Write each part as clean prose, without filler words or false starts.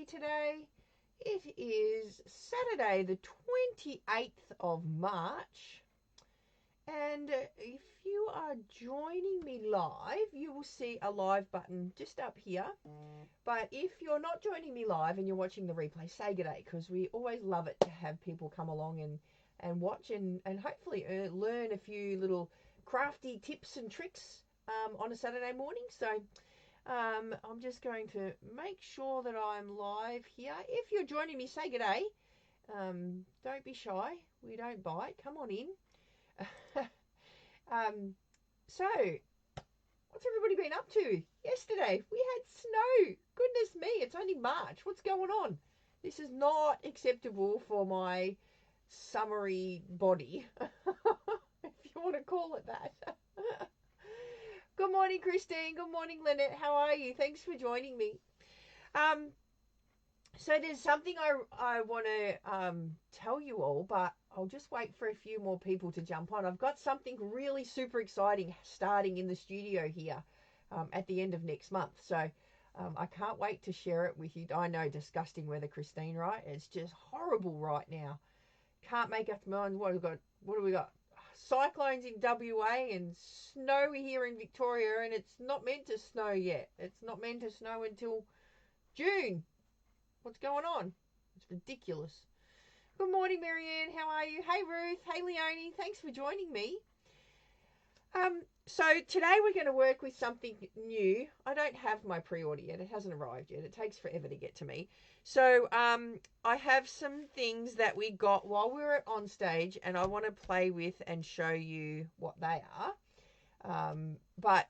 today? It is Saturday, the 28th of March. And if you are joining me live, you will see a live button just up here. But if you're not joining me live and you're watching the replay, say good day, because we always love it to have people come along and watch and hopefully learn a few little crafty tips and tricks on a Saturday morning. So I'm just going to make sure that I'm live here. If you're joining me, say good day. Don't be shy. We don't bite. Come on in. So, what's everybody been up to? Yesterday, we had snow. Goodness me, it's only March. What's going on? This is not acceptable for my summery body, if you want to call it that. Good morning, Christine. Good morning, Lynette. How are you? Thanks for joining me. So there's something I want to tell you all, but I'll just wait for a few more people to jump on. I've got something really super exciting starting in the studio here at the end of next month. So I can't wait to share it with you. I know, disgusting weather, Christine, right? It's just horrible right now. Can't make up my mind. What do we got? Cyclones in WA and snow here in Victoria, and it's not meant to snow yet. It's not meant to snow until June. What's going on? It's ridiculous. Good morning, Marianne. How are you? Hey, Ruth. Hey, Leonie. Thanks for joining me. So today we're going to work with something new. I don't have my pre-order yet. It hasn't arrived yet. It takes forever to get to me. So I have some things that we got while we were on stage, and I want to play with and show you what they are. But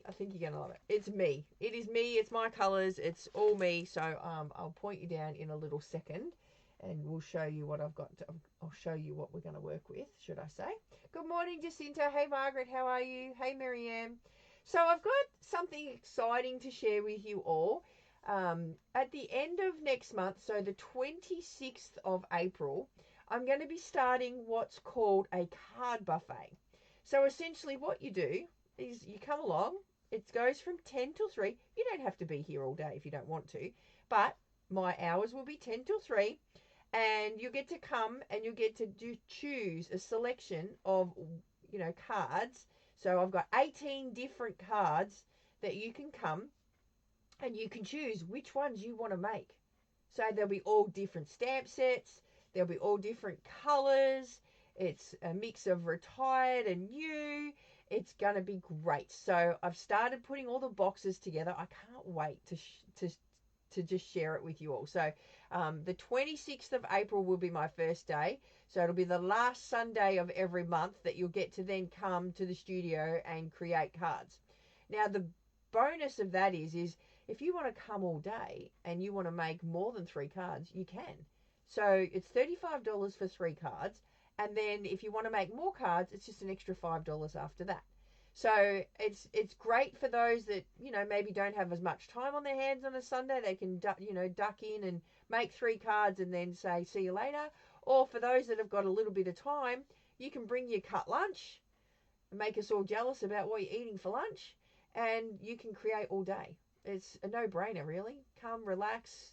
I think you're going to love it. It's me. It is me. It's my colours. It's all me. So I'll point you down in a little second and we'll show you what I've got. I'll show you what we're going to work with, should I say. Good morning, Jacinta. Hey, Margaret. How are you? Hey, Marianne. So I've got something exciting to share with you all. At the end of next month, so the 26th of April, I'm going to be starting what's called a card buffet. So essentially what you do is you come along. It goes from 10 till 3. You don't have to be here all day if you don't want to, but my hours will be 10 till 3, and you get to come and you get to choose a selection of, cards. So I've got 18 different cards that you can come and you can choose which ones you want to make. So there'll be all different stamp sets. There'll be all different colors. It's a mix of retired and new. It's going to be great. So I've started putting all the boxes together. I can't wait to just share it with you all. So the 26th of April will be my first day. So it'll be the last Sunday of every month that you'll get to then come to the studio and create cards. Now, the bonus of that is if you want to come all day and you want to make more than 3 cards, you can. So it's $35 for 3 cards. And then if you want to make more cards, it's just an extra $5 after that. So it's great for those that, maybe don't have as much time on their hands on a Sunday. They can, duck in and make 3 cards and then say, see you later. Or for those that have got a little bit of time, you can bring your cut lunch and make us all jealous about what you're eating for lunch. And you can create all day. It's a no-brainer, really. Come, relax,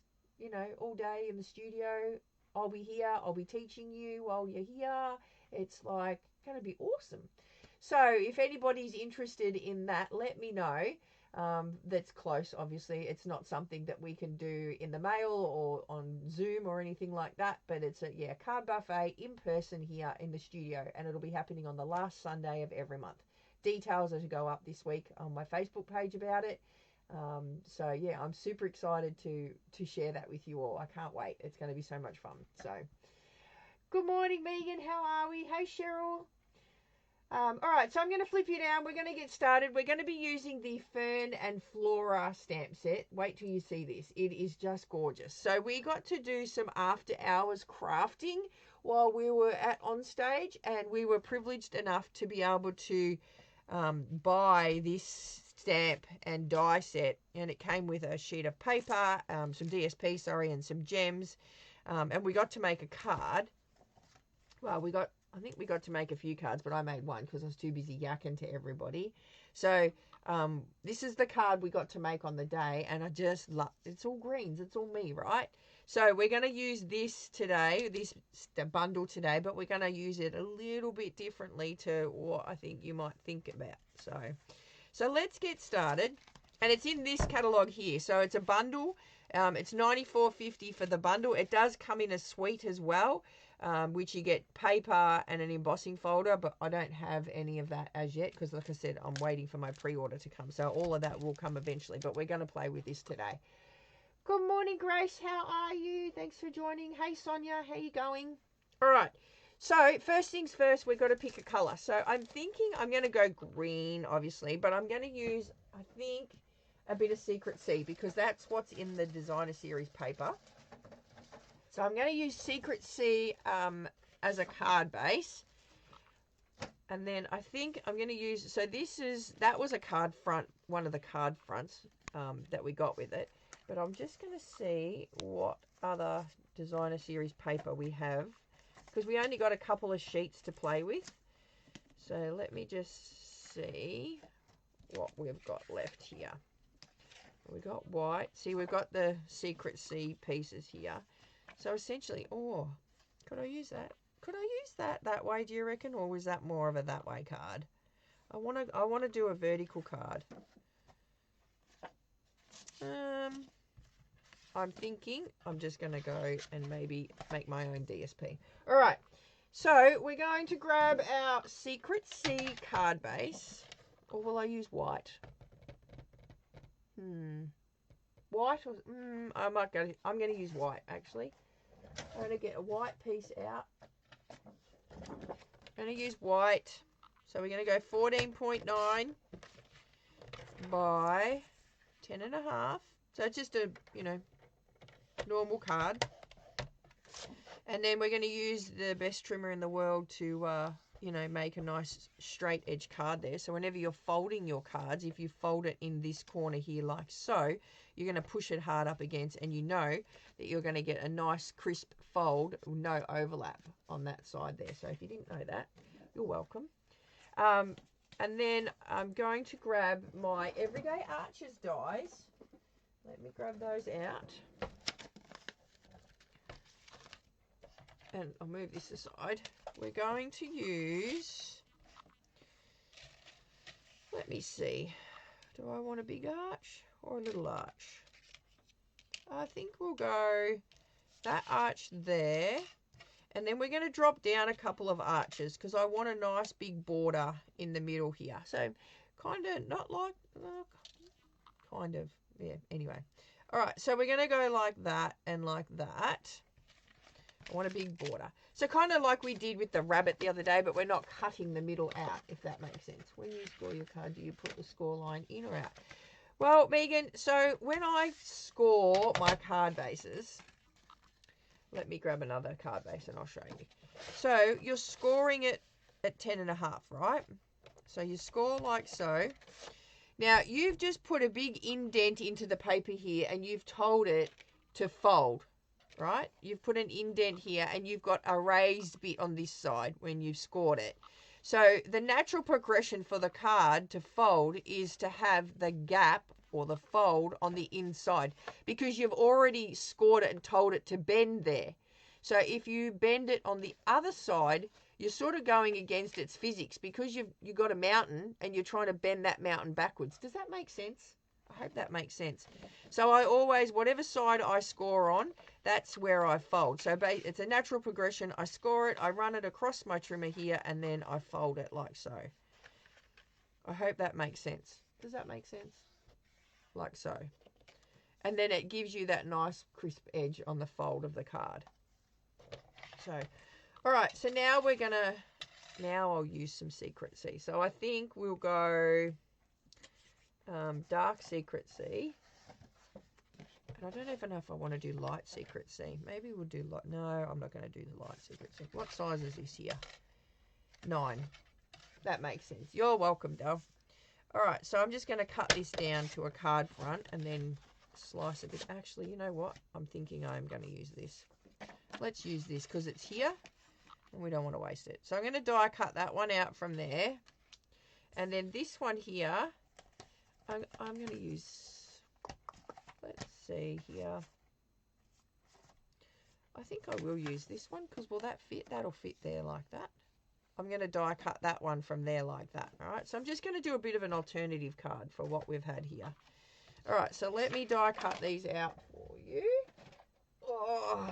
all day in the studio. I'll be here. I'll be teaching you while you're here. It's like going to be awesome. So if anybody's interested in that, let me know. That's close, obviously. It's not something that we can do in the mail or on Zoom or anything like that. But it's a card buffet in person here in the studio. And it'll be happening on the last Sunday of every month. Details are to go up this week on my Facebook page about it. So I'm super excited to share that with you all. I can't wait. It's going to be so much fun. So good morning, Megan. How are we? Hey, Cheryl. All right, so I'm going to flip you down. We're going to get started. We're going to be using the Fern and Flora stamp set. Wait till you see this. It is just gorgeous. So we got to do some after hours crafting while we were on stage, and we were privileged enough to be able to buy this stamp and die set, and it came with a sheet of paper, some DSP, and some gems, and we got to make a card. Well, I think we got to make a few cards, but I made one because I was too busy yakking to everybody. So This is the card we got to make on the day, and I just love, it's all greens, it's all me, right? So we're going to use this today, this bundle today, but we're going to use it a little bit differently to what I think you might think about. So let's get started. And it's in this catalogue here. So it's a bundle. It's $94.50 for the bundle. It does come in a suite as well, which you get paper and an embossing folder, but I don't have any of that as yet because, like I said, I'm waiting for my pre-order to come. So all of that will come eventually, but we're going to play with this today. Good morning, Grace. How are you? Thanks for joining. Hey, Sonia. How you going? All right. So first things first, we've got to pick a colour. So I'm thinking I'm going to go green, obviously, but I'm going to use, I think, a bit of Secret Sea because that's what's in the designer series paper. So I'm going to use Secret Sea as a card base. And then I think I'm going to use, so that was a card front, one of the card fronts that we got with it. But I'm just going to see what other designer series paper we have because we only got a couple of sheets to play with. So let me just see what we've got left here. We got white. See, we've got the Secret Sea pieces here. So essentially, oh, could I use that? Could I use that way, do you reckon? Or was that more of a that way card? I want to do a vertical card. I'm thinking I'm just going to go and maybe make my own DSP. All right. So we're going to grab our Secret Sea card base. Or will I use white? White or I'm going to use white actually. I'm going to get a white piece out. I'm going to use white. So we're going to go 14.9 by 10.5. So it's just a, normal card. And then we're going to use the best trimmer in the world to, make a nice straight edge card there. So whenever you're folding your cards, if you fold it in this corner here like so, you're going to push it hard up against, and you know that you're going to get a nice crisp fold, no overlap on that side there. So if you didn't know that, you're welcome. And then I'm going to grab my Everyday Arches dies. Let me grab those out. And I'll move this aside. We're going to use, let me see, do I want a big arch or a little arch? I think we'll go that arch there. And then we're going to drop down a couple of arches because I want a nice big border in the middle here. So kind of, not like, kind of, yeah, anyway. All right, so we're going to go like that and like that. I want a big border. So kind of like we did with the rabbit the other day, but we're not cutting the middle out, if that makes sense. When you score your card, do you put the score line in or out? Well, Megan, so when I score my card bases, let me grab another card base and I'll show you. So you're scoring it at 10.5, right? So you score like so. Now, you've just put a big indent into the paper here and you've told it to fold. Right? You've put an indent here and you've got a raised bit on this side when you've scored it. So the natural progression for the card to fold is to have the gap or the fold on the inside because you've already scored it and told it to bend there. So if you bend it on the other side, you're sort of going against its physics because you've got a mountain and you're trying to bend that mountain backwards. Does that make sense? I hope that makes sense. So I always, whatever side I score on, that's where I fold. So it's a natural progression. I score it, I run it across my trimmer here, and then I fold it like so. I hope that makes sense. Does that make sense? Like so. And then it gives you that nice crisp edge on the fold of the card. So, all right. So now we're going to, now I'll use some Secret Sea. So I think we'll go dark Secret Sea. And I don't even know if I want to do light Secret Sea. Maybe we'll do light. No, I'm not going to do the light Secret Sea. What size is this here? 9. That makes sense. You're welcome, Dove. All right, so I'm just going to cut this down to a card front and then slice a bit. Actually, you know what? I'm thinking I'm going to use this. Let's use this because it's here and we don't want to waste it. So I'm going to die cut that one out from there. And then this one here, I'm going to use, let's see here. I think I will use this one because will that fit? That'll fit there like that. I'm going to die cut that one from there like that. All right, so I'm just going to do a bit of an alternative card for what we've had here. All right, so let me die cut these out for you. Oh.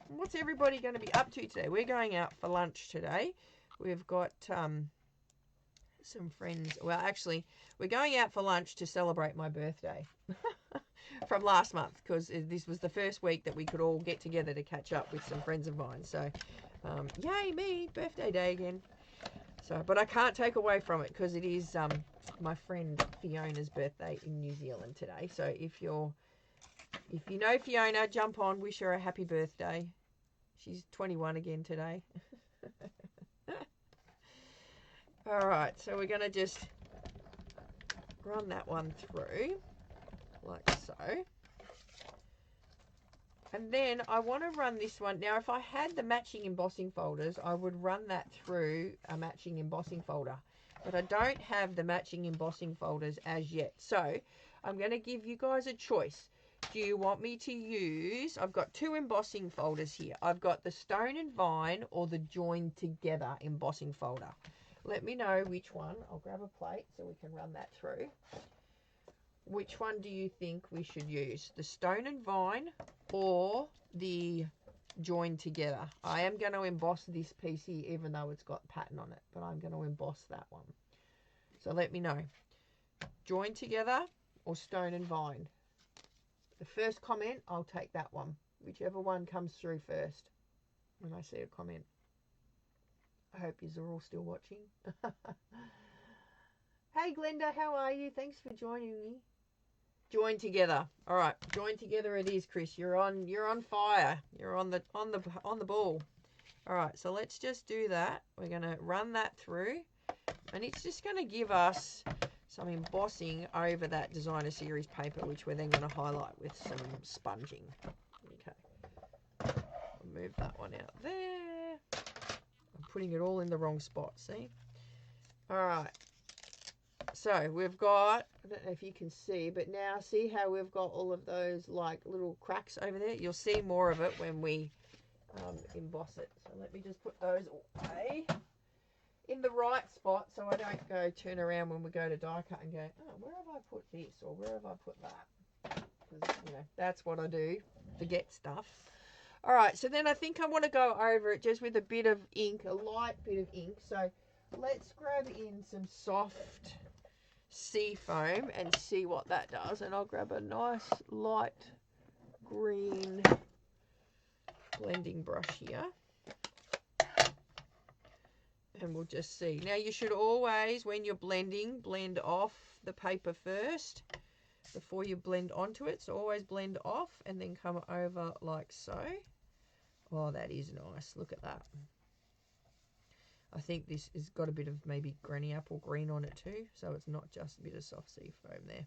What's everybody going to be up to today? We're going out for lunch today. We've got some friends. Well, actually, we're going out for lunch to celebrate my birthday from last month because this was the first week that we could all get together to catch up with some friends of mine. So, yay me, birthday day again. So, but I can't take away from it because it is my friend Fiona's birthday in New Zealand today. So if you know Fiona, jump on, wish her a happy birthday. She's 21 again today. All right, so we're going to just run that one through like so. And then I want to run this one. Now, if I had the matching embossing folders, I would run that through a matching embossing folder. But I don't have the matching embossing folders as yet. So I'm going to give you guys a choice. Do you want me to use, I've got two embossing folders here. I've got the Stone and Vine or the Joined Together embossing folder. Let me know which one. I'll grab a plate so we can run that through. Which one do you think we should use? The Stone and Vine or the Joined Together? I am going to emboss this piece here even though it's got pattern on it, but I'm going to emboss that one. So let me know. Joined Together or Stone and Vine? The first comment, I'll take that one. Whichever one comes through first when I see a comment. I hope you are all still watching. Hey Glenda, how are you? Thanks for joining me. Joined Together. All right, Joined Together it is, Chris. You're on fire. You're on the ball. All right, so let's just do that. We're going to run that through and it's just going to give us some embossing over that designer series paper, which we're then going to highlight with some sponging. Okay, I'll move that one out there. I'm putting it all in the wrong spot, see? All right, so we've got, I don't know if you can see, but now see how we've got all of those like little cracks over there? You'll see more of it when we emboss it. So let me just put those away in the right spot so I don't go turn around when we go to die cut and go, oh, where have I put this or where have I put that? Because, you know, that's what I do, forget stuff. All right, so then I think I want to go over it just with a bit of ink, a light bit of ink. So let's grab in some soft sea foam and see what that does. And I'll grab a nice light green blending brush here. And we'll just see. Now you should always, when you're blending, blend off the paper first before you blend onto it. So always blend off and then come over like so. Oh, that is nice. Look at that. I think this has got a bit of maybe granny apple green on it too. So it's not just a bit of soft sea foam there.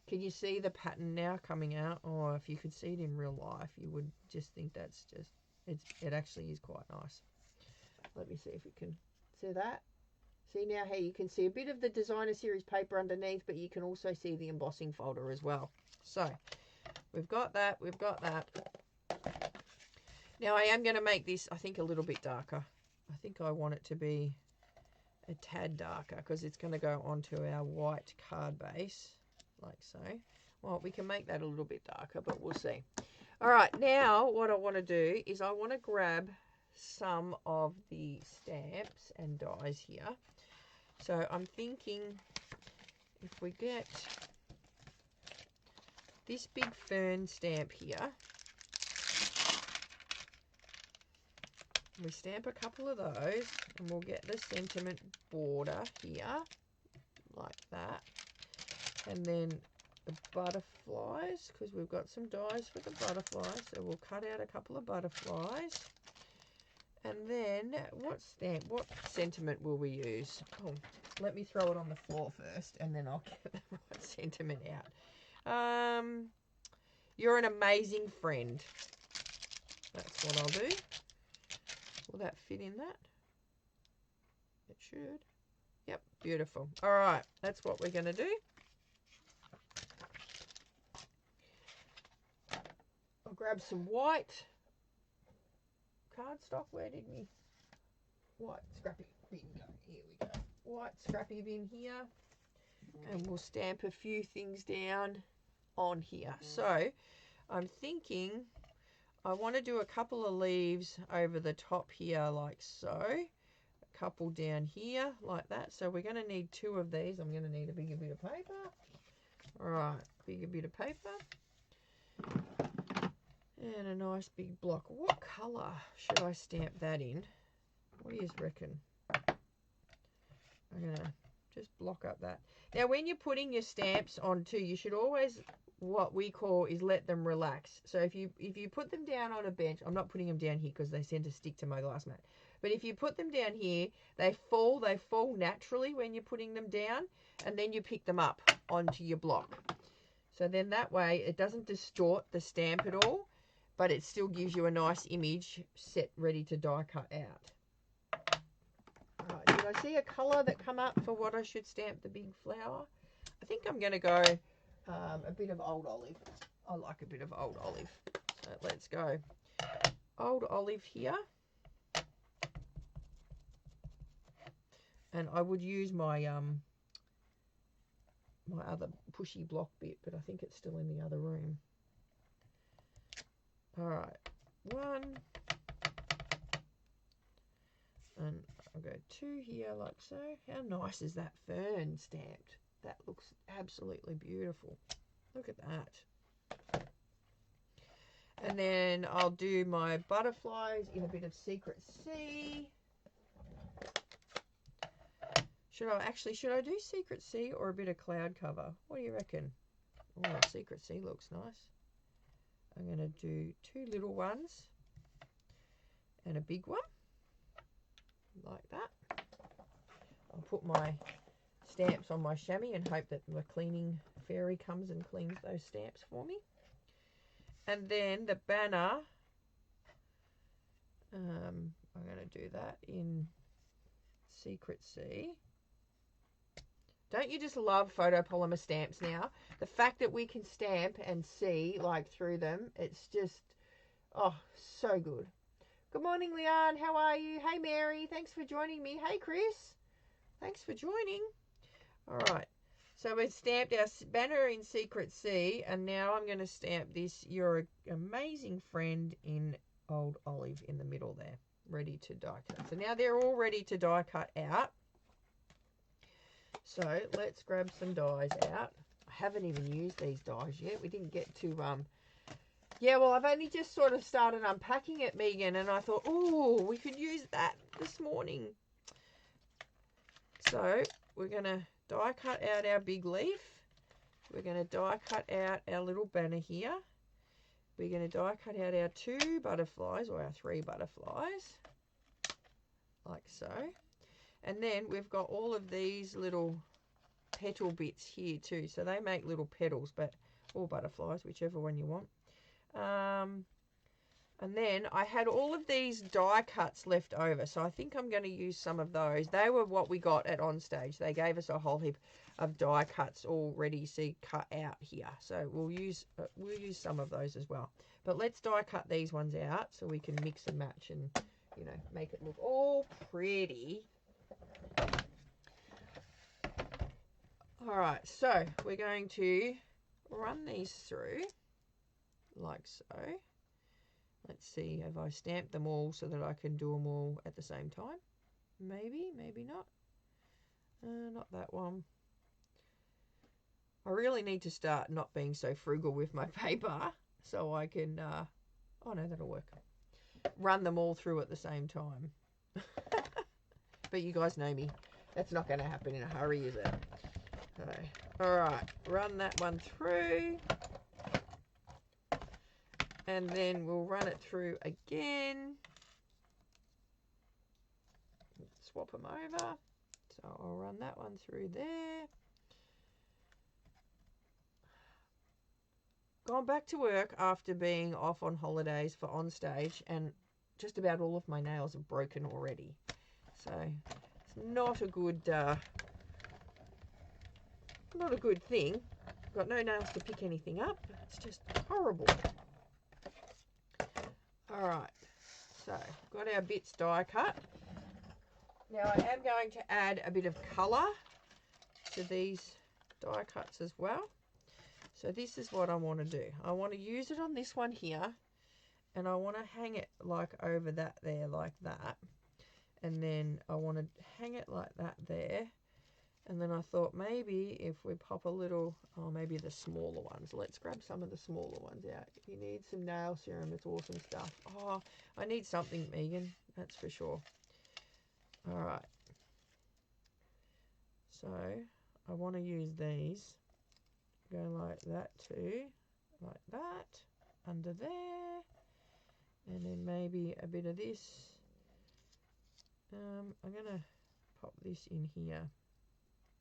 Can you see the pattern now coming out? Oh, if you could see it in real life, you would just think that's just, it actually is quite nice. Let me see if you can see that. See now how you can see a bit of the designer series paper underneath, but you can also see the embossing folder as well. So we've got that, we've got that. Now I am going to make this, I think, a little bit darker. I think I want it to be a tad darker because it's going to go onto our white card base like so. Well, we can make that a little bit darker, but we'll see. All right, now what I want to do is I want to grab some of the stamps and dies here. So I'm thinking if we get this big fern stamp here, we stamp a couple of those and we'll get the sentiment border here like that, and then the butterflies, because we've got some dies for the butterflies, so we'll cut out a couple of butterflies. And then what sentiment will we use? Oh, let me throw it on the floor first and then I'll get the right sentiment out. You're an amazing friend. That's what I'll do. Will that fit in that? It should. Yep, beautiful. All right, that's what we're going to do. I'll grab some white cardstock. Where did we? White scrappy bin go? Here we go. White scrappy bin here. And we'll stamp a few things down on here. So I'm thinking I want to do a couple of leaves over the top here like so. A couple down here like that. So we're going to need 2 of these. I'm going to need a bigger bit of paper. All right, bigger bit of paper. And a nice big block. What colour should I stamp that in? What do you reckon? I'm going to just block up that. Now, when you're putting your stamps on too, you should always, what we call, is let them relax. So if you put them down on a bench, I'm not putting them down here because they tend to stick to my glass mat. But if you put them down here, they fall naturally when you're putting them down, and then you pick them up onto your block. So then that way it doesn't distort the stamp at all, but it still gives you a nice image set ready to die cut out. Right, did I see a colour that come up for what I should stamp the big flower? I think I'm going to go a bit of Old Olive. I like a bit of Old Olive. So let's go Old Olive here. And I would use my my other pushy block bit, but I think it's still in the other room. All right, 1. And I'll go 2 here like so. How nice is that fern stamped? That looks absolutely beautiful. Look at that. And then I'll do my butterflies in a bit of Secret Sea. Should I do Secret Sea or a bit of cloud cover? What do you reckon? Oh, Secret Sea looks nice. I'm going to do 2 little ones and a big one. Like that. I'll put my stamps on my chamois and hope that the cleaning fairy comes and cleans those stamps for me. And then the banner, I'm going to do that in Secret Sea. Don't you just love photopolymer stamps now? The fact that we can stamp and see like through them, it's just, oh, so good. Good morning, Leanne. How are you? Hey, Mary. Thanks for joining me. Hey, Chris. Thanks for joining. All right. So we've stamped our banner in Secret Sea, and now I'm going to stamp this You're an Amazing Friend in Old Olive in the middle there, ready to die cut. So now they're all ready to die cut out. So let's grab some dies out. I haven't even used these dies yet. We didn't get to yeah, well, I've only just sort of started unpacking it, Megan, and I thought, oh, we could use that this morning. So we're going to die cut out our big leaf. We're going to die cut out our little banner here. We're going to die cut out our 2 butterflies, or our 3 butterflies, like so. And then we've got all of these little petal bits here too. So they make little petals, but or butterflies, whichever one you want. And then I had all of these die cuts left over, so I think I'm going to use some of those. They were what we got at Onstage. They gave us a whole heap of die cuts already, see, cut out here. So we'll use some of those as well. But let's die cut these ones out so we can mix and match and, you know, make it look all pretty. All right, so we're going to run these through like so. Let's see, have I stamped them all so that I can do them all at the same time? Maybe, maybe not. Not that one. I really need to start not being so frugal with my paper so I can, oh no, that'll work. Run them all through at the same time. But you guys know me. That's not going to happen in a hurry, is it? Okay. All right, run that one through. And then we'll run it through again. Swap them over. So I'll run that one through there. Gone back to work after being off on holidays for Onstage, and just about all of my nails are broken already. So It's not a good thing. Got no nails to pick anything up. It's just horrible. All right, so got our bits die cut. Now I am going to add a bit of colour to these die cuts as well. So this is what I want to do. I want to use it on this one here, and I want to hang it like over that there, like that. And then I want to hang it like that there. And then I thought maybe if we pop a little, oh, maybe the smaller ones. Let's grab some of the smaller ones out. You need some nail serum. It's awesome stuff. Oh, I need something, Megan. That's for sure. All right. So I want to use these. Go like that too. Like that. Under there. And then maybe a bit of this. I'm going to pop this in here.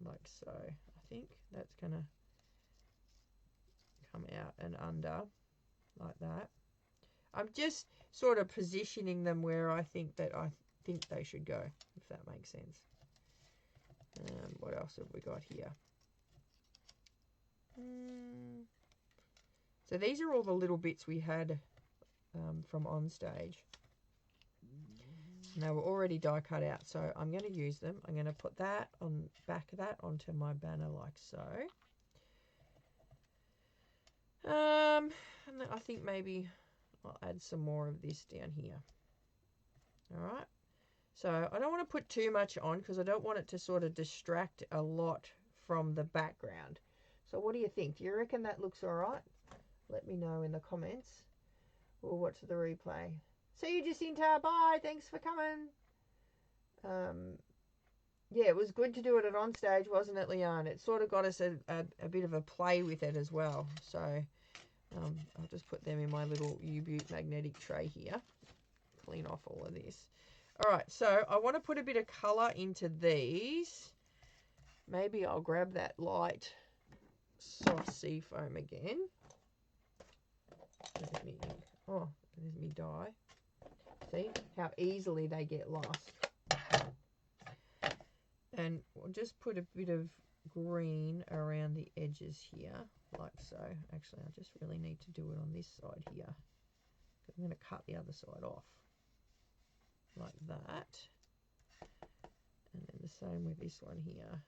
Like so. I think that's going to come out and under like that. I'm just sort of positioning them where I think they should go, if that makes sense. What else have we got here? So these are all the little bits we had from on stage. They were already die cut out, so I'm going to use them. I'm going to put that on back of that onto my banner like so. And I think maybe I'll add some more of this down here. All right. So I don't want to put too much on because I don't want it to sort of distract a lot from the background. So what do you think? Do you reckon that looks all right? Let me know in the comments. We'll watch the replay. See you, Jacinta. Bye. Thanks for coming. Yeah, it was good to do it at on stage, wasn't it, Leanne? It sort of got us a bit of a play with it as well. So I'll just put them in my little U-Butte magnetic tray here. Clean off all of this. All right, so I want to put a bit of colour into these. Maybe I'll grab that light soft sea foam again. There's me ink. Oh, there's me dye. See how easily they get lost. And we'll just put a bit of green around the edges here, like so. Actually, I just really need to do it on this side here. I'm going to cut the other side off. Like that. And then the same with this one here.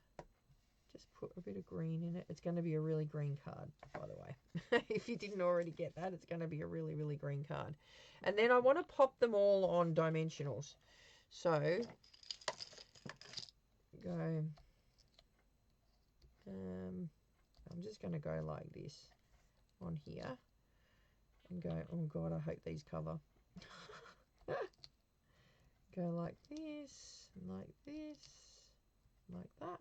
Just put a bit of green in it. It's going to be a really green card, by the way. If you didn't already get that, it's going to be a really, really green card. And then I want to pop them all on dimensionals. So, go... I'm just going to go like this on here. And go, oh God, I hope these cover. Go like this, like that.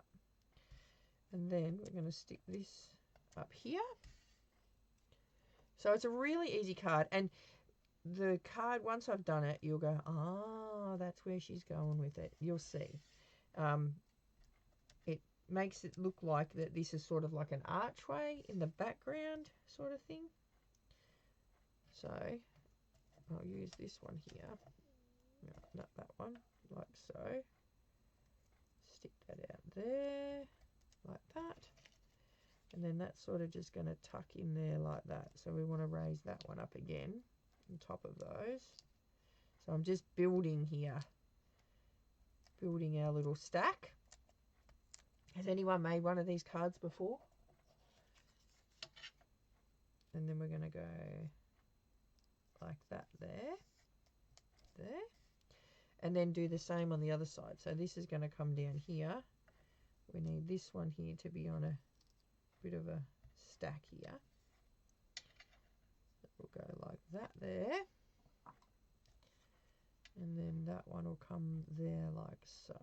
And then we're going to stick this up here. So it's a really easy card. And the card, once I've done it, you'll go, ah, that's where she's going with it. You'll see. It makes it look like that this is sort of like an archway in the background sort of thing. So I'll use this one here. No, not that one, like so. Stick that out there, like that. And then that's sort of just going to tuck in there like that. So we want to raise that one up again on top of those. So I'm just building here, building our little stack. Has anyone made one of these cards before? And then we're going to go like that there. And then do the same on the other side. So this is going to come down here. We need this one here to be on a bit of a stack here. We'll go like that there. And then that one will come there like so.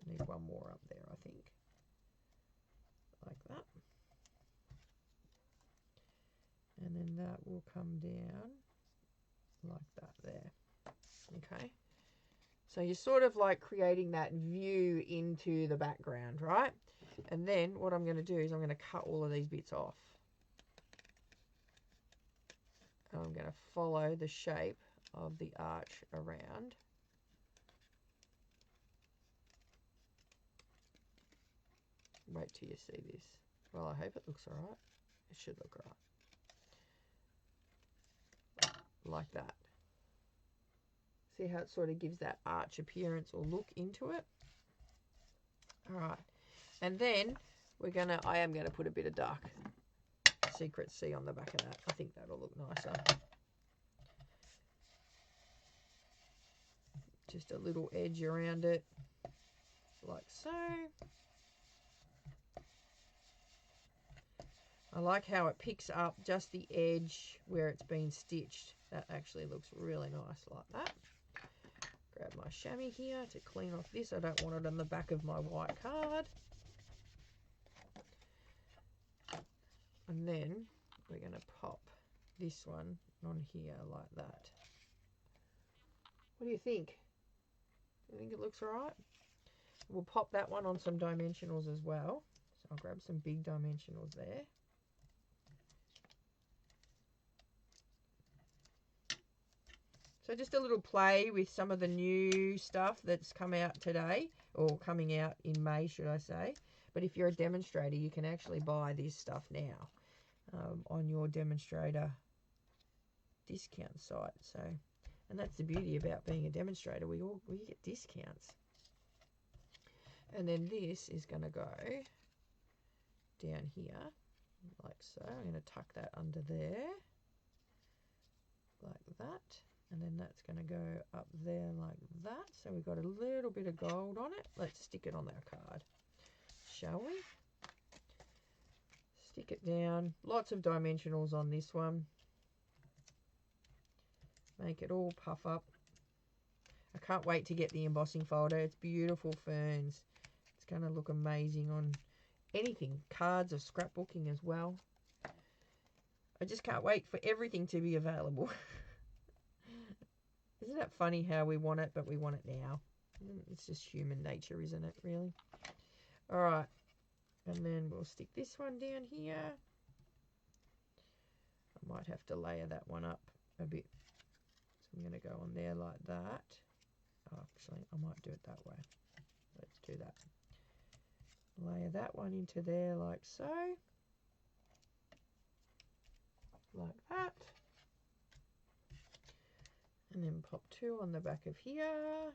Need one more up there, I think. Like that. And then that will come down like that there. Okay, so you're sort of like creating that view into the background, right? And then what I'm going to do is I'm going to cut all of these bits off. And I'm going to follow the shape of the arch around. Wait till you see this. Well, I hope it looks all right. It should look all right. Like that. See how it sort of gives that arch appearance or look into it? All right. And then I am gonna put a bit of dark Secret Sea on the back of that. I think that'll look nicer. Just a little edge around it, like so. I like how it picks up just the edge where it's been stitched. That actually looks really nice like that. Grab my chamois here to clean off this. I don't want it on the back of my white card. And then we're going to pop this one on here like that. What do you think? Do you think it looks all right? We'll pop that one on some dimensionals as well. So I'll grab some big dimensionals there. So just a little play with some of the new stuff that's come out today, or coming out in May, should I say. But if you're a demonstrator, you can actually buy this stuff now on your demonstrator discount site. So, and that's the beauty about being a demonstrator. We get discounts. And then this is going to go down here, like so. I'm going to tuck that under there, like that. And then that's going to go up there like that. So we've got a little bit of gold on it. Let's stick it on our card, shall we? Stick it down. Lots of dimensionals on this one. Make it all puff up. I can't wait to get the embossing folder. It's beautiful ferns. It's going to look amazing on anything. Cards or scrapbooking as well. I just can't wait for everything to be available. Isn't it funny how we want it, but we want it now? It's just human nature, isn't it, really? All right. And then we'll stick this one down here. I might have to layer that one up a bit. So I'm going to go on there like that. Oh, actually, I might do it that way. Let's do that. Layer that one into there like so. Like that. And then pop two on the back of here.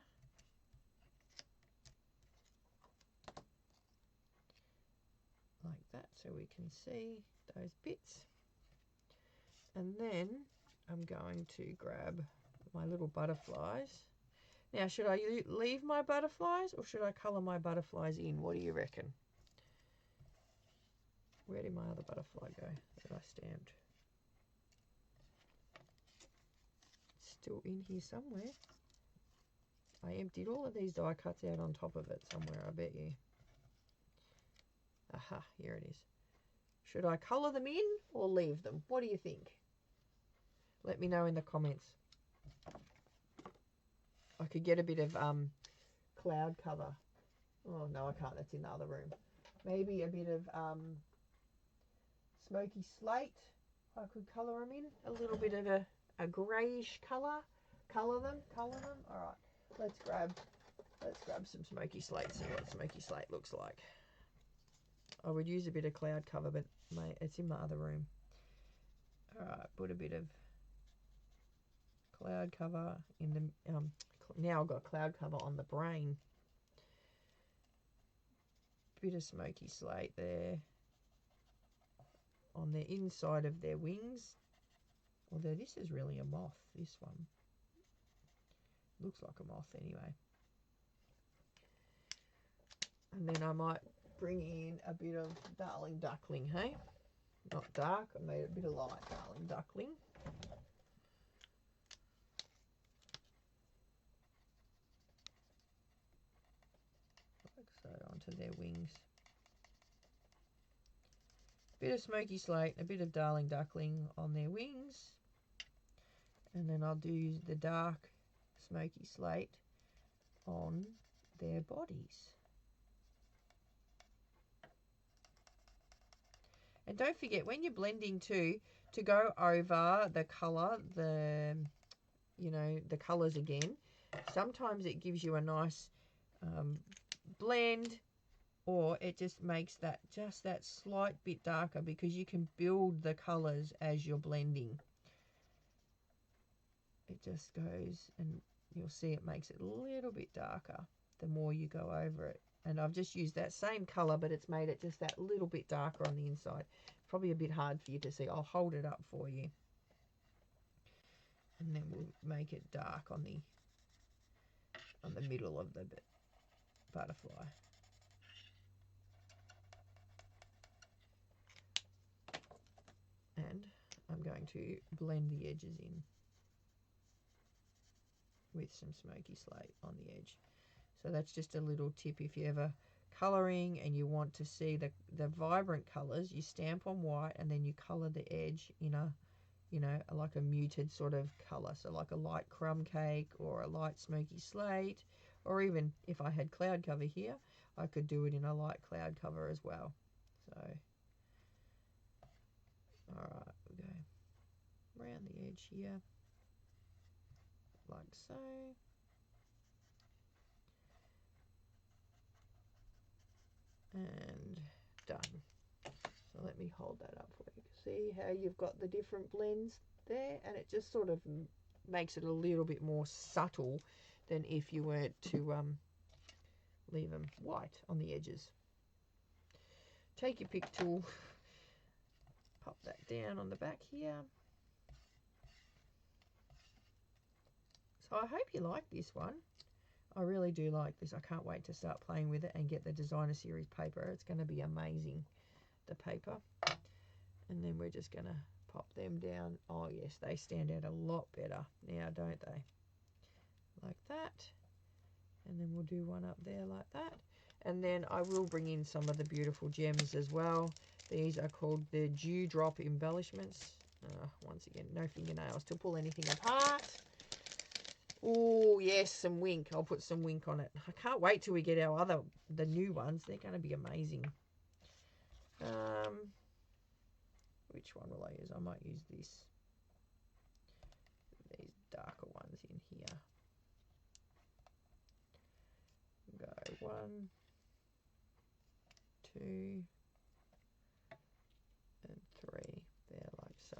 Like that, so we can see those bits. And then I'm going to grab my little butterflies. Now, should I leave my butterflies or should I colour my butterflies in? What do you reckon? Where did my other butterfly go that I stamped? Still in here somewhere. I emptied all of these die cuts out on top of it somewhere, I bet you. Aha, here it is. Should I colour them in or leave them? What do you think? Let me know in the comments. I could get a bit of cloud cover. Oh, no, I can't. That's in the other room. Maybe a bit of smoky slate. I could colour them in. A little bit of a greyish colour. Colour them. All right. Let's grab some smoky slate. See what smoky slate looks like. I would use a bit of cloud cover, but it's in my other room. All right. Put a bit of cloud cover in the now I've got cloud cover on the brain. Bit of smoky slate there on the inside of their wings. Although this is really a moth, this one. Looks like a moth anyway. And then I might bring in a bit of Darling Duckling, hey? Not dark, I made a bit of light Darling Duckling. Like so, onto their wings. Bit of smoky slate, a bit of Darling Duckling on their wings. And then I'll do the dark smoky slate on their bodies. And don't forget, when you're blending too, to go over the colour, the colours again. Sometimes it gives you a nice blend or it just makes that slight bit darker, because you can build the colors as you're blending. It just goes, and you'll see it makes it a little bit darker the more you go over it. And I've just used that same color, but it's made it just that little bit darker on the inside. Probably a bit hard for you to see. I'll hold it up for you. And then we'll make it dark on the middle of the butterfly. And I'm going to blend the edges in with some smoky slate on the edge. So that's just a little tip. If you're ever colouring and you want to see the vibrant colours, you stamp on white and then you colour the edge in a, you know, like a muted sort of colour. So like a light crumb cake or a light smoky slate, or even if I had cloud cover here, I could do it in a light cloud cover as well. So, alright, we'll go around the edge here, like so. And done. So let me hold that up for you. See how you've got the different blends there, and it just sort of makes it a little bit more subtle than if you weren't to leave them white on the edges. Take your pick tool, pop that down on the back here. So I hope you like this one. I really do like this. I can't wait to start playing with it and get the designer series paper. It's going to be amazing, the paper. And then we're just going to pop them down. Oh yes, they stand out a lot better now, don't they? Like that. And then we'll do one up there like that. And then I will bring in some of the beautiful gems as well. These are called the Dewdrop Embellishments. Once again, no fingernails to pull anything apart. Oh yes, some wink. I'll put some wink on it. I can't wait till we get the new ones. They're going to be amazing. Which one will I use? I might use these darker ones in here. Go 1, 2, and 3. There, like so.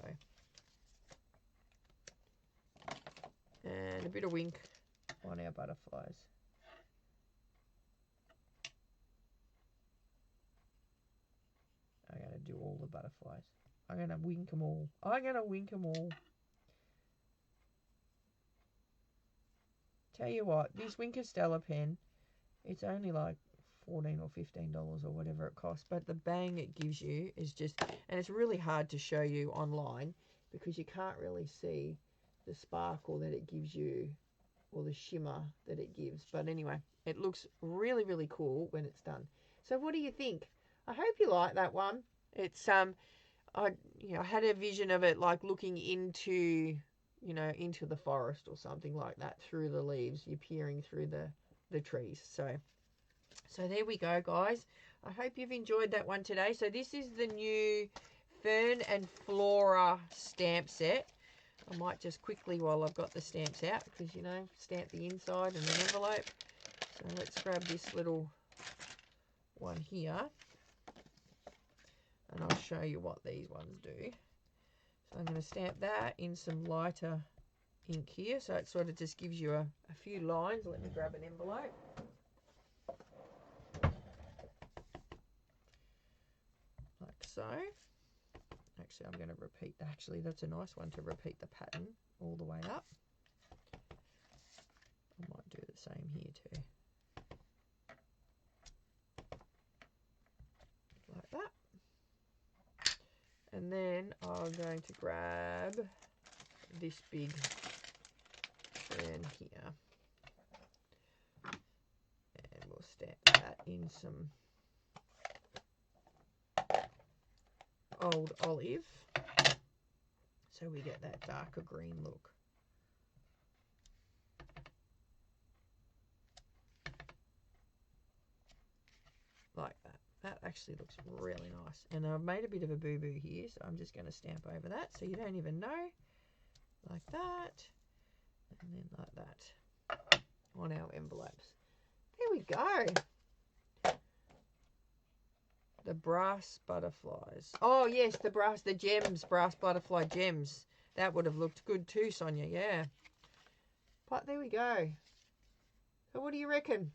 And a bit of wink on our butterflies. I'm going to do all the butterflies. I'm going to wink them all. I'm going to wink them all. Tell you what, this Wink of Stella pen, it's only like $14 or $15 or whatever it costs, but the bang it gives you is just, and it's really hard to show you online because you can't really see the sparkle that it gives you or the shimmer that it gives. But anyway, it looks really, really cool when it's done. So what do you think? I hope you like that one. It's I had a vision of it like looking into, into the forest or something like that through the leaves. You're peering through the trees. So there we go, guys. I hope you've enjoyed that one today. So this is the new Fern and Flora stamp set. I might just quickly, while I've got the stamps out, because, stamp the inside and an envelope. So let's grab this little one here. And I'll show you what these ones do. So I'm going to stamp that in some lighter ink here. So it sort of just gives you a few lines. Let me grab an envelope. Like so. Actually, I'm going to repeat. Actually, that's a nice one to repeat the pattern all the way up. I might do the same here too. Like that. And then I'm going to grab this big fern here. And we'll stamp that in some old olive. So we get that darker green look. Like that. That actually looks really nice. And I've made a bit of a boo-boo here, so I'm just going to stamp over that so you don't even know. Like that. And then like that on our envelopes. There we go. The brass butterflies. Oh, yes, the gems, brass butterfly gems. That would have looked good too, Sonia, yeah. But there we go. So what do you reckon?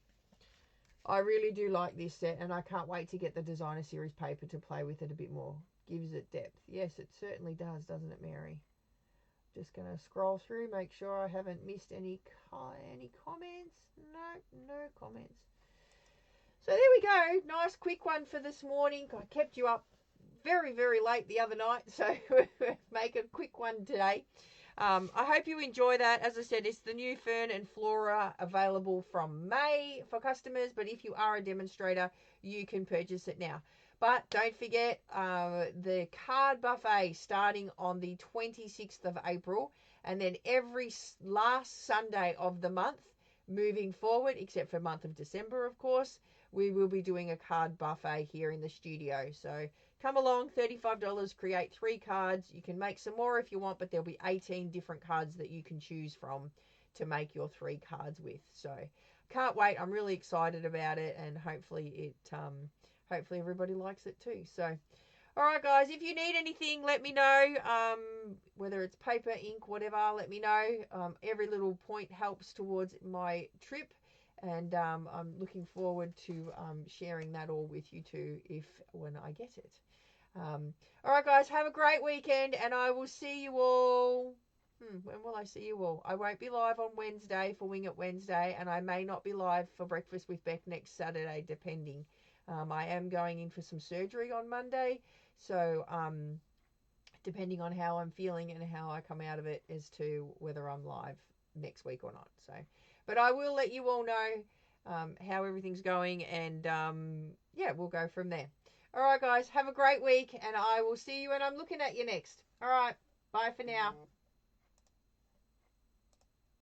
I really do like this set, and I can't wait to get the designer series paper to play with it a bit more. Gives it depth. Yes, it certainly does, doesn't it, Mary? Just going to scroll through, make sure I haven't missed any comments. No comments. So there we go. Nice quick one for this morning. I kept you up very, very late the other night, so make a quick one today. I hope you enjoy that. As I said, it's the new Fern and Flora available from May for customers, but if you are a demonstrator, you can purchase it now. But don't forget the card buffet starting on the 26th of April, and then every last Sunday of the month moving forward, except for the month of December, of course, we will be doing a card buffet here in the studio. So come along, $35, create 3 cards. You can make some more if you want, but there'll be 18 different cards that you can choose from to make your 3 cards with. So can't wait. I'm really excited about it, and hopefully everybody likes it too. So all right, guys, if you need anything, let me know. Whether it's paper, ink, whatever, let me know. Every little point helps towards my trip, and I'm looking forward to sharing that all with you too when I get it. All right, guys, have a great weekend, and I will see you all. When will I see you all? I won't be live on Wednesday for Wing It Wednesday, and I may not be live for Breakfast with Beck next Saturday, depending. I am going in for some surgery on Monday, so depending on how I'm feeling and how I come out of it as to whether I'm live next week or not. So, but I will let you all know how everything's going, and yeah, we'll go from there. All right, guys, have a great week, and I will see you when I'm looking at you next. All right, bye for now.